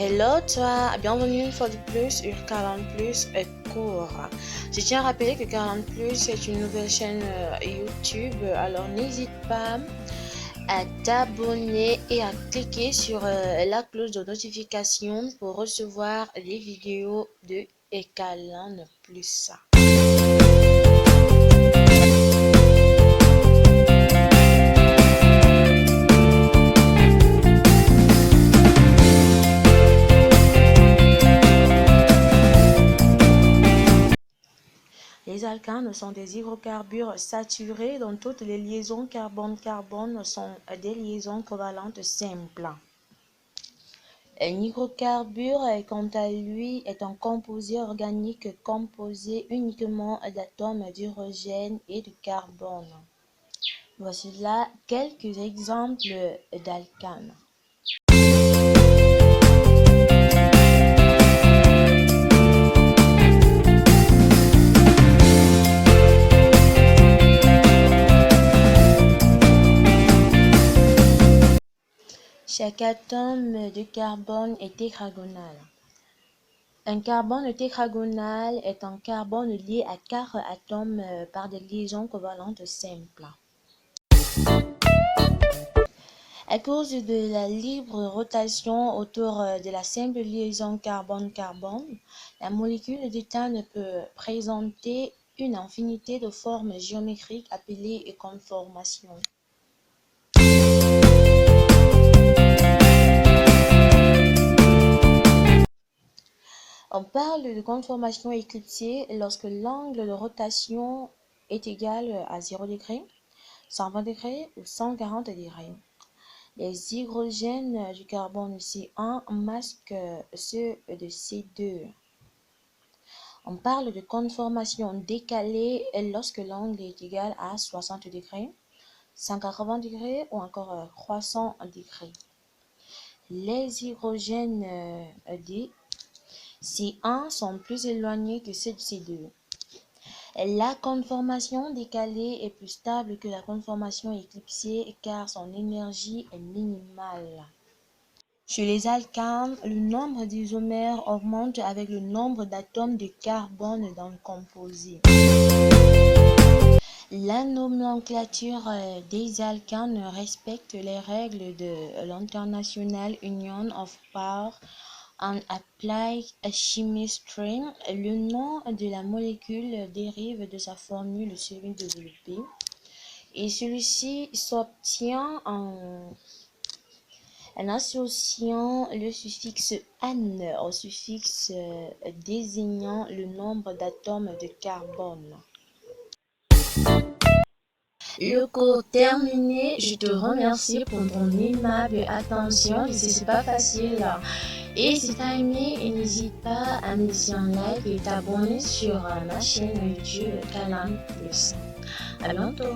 Hello toi, bienvenue une fois de plus sur 40 plus cours. Je tiens à rappeler que 40 plus est une nouvelle chaîne YouTube, alors n'hésite pas à t'abonner et à cliquer sur la cloche de notification pour recevoir les vidéos de 40 plus. Les alcanes sont des hydrocarbures saturés dont toutes les liaisons carbone-carbone sont des liaisons covalentes simples. Un hydrocarbure, quant à lui, est un composé organique composé uniquement d'atomes d'hydrogène et de carbone. Voici là quelques exemples d'alcanes. Chaque atome de carbone est tétragonal. Un carbone tétragonal est un carbone lié à 4 atomes par des liaisons covalentes simples. À cause de la libre rotation autour de la simple liaison carbone-carbone, la molécule d'éthane peut présenter une infinité de formes géométriques appelées conformations. On parle de conformation éclipsée lorsque l'angle de rotation est égal à 0 degrés, 120 degrés ou 140 degrés. Les hydrogènes du carbone C1 masquent ceux de C2. On parle de conformation décalée lorsque l'angle est égal à 60 degrés, 180 degrés ou encore 300 degrés. Les hydrogènes D C1 sont plus éloignés que ceux de C2. La conformation décalée est plus stable que la conformation éclipsée car son énergie est minimale. Chez les alcanes, le nombre d'isomères augmente avec le nombre d'atomes de carbone dans le composé. La nomenclature des alcanes respecte les règles de l'International Union of Power and Applied Chemistry. Le nom de la molécule dérive de sa formule semi-développée et celui-ci s'obtient en associant le suffixe "-ane" au suffixe désignant le nombre d'atomes de carbone. Le cours terminé, je te remercie pour ton aimable attention. C'est pas facile. Et si t'as aimé, n'hésite pas à me laisser un like et t'abonner sur ma chaîne YouTube 40 plus. À bientôt.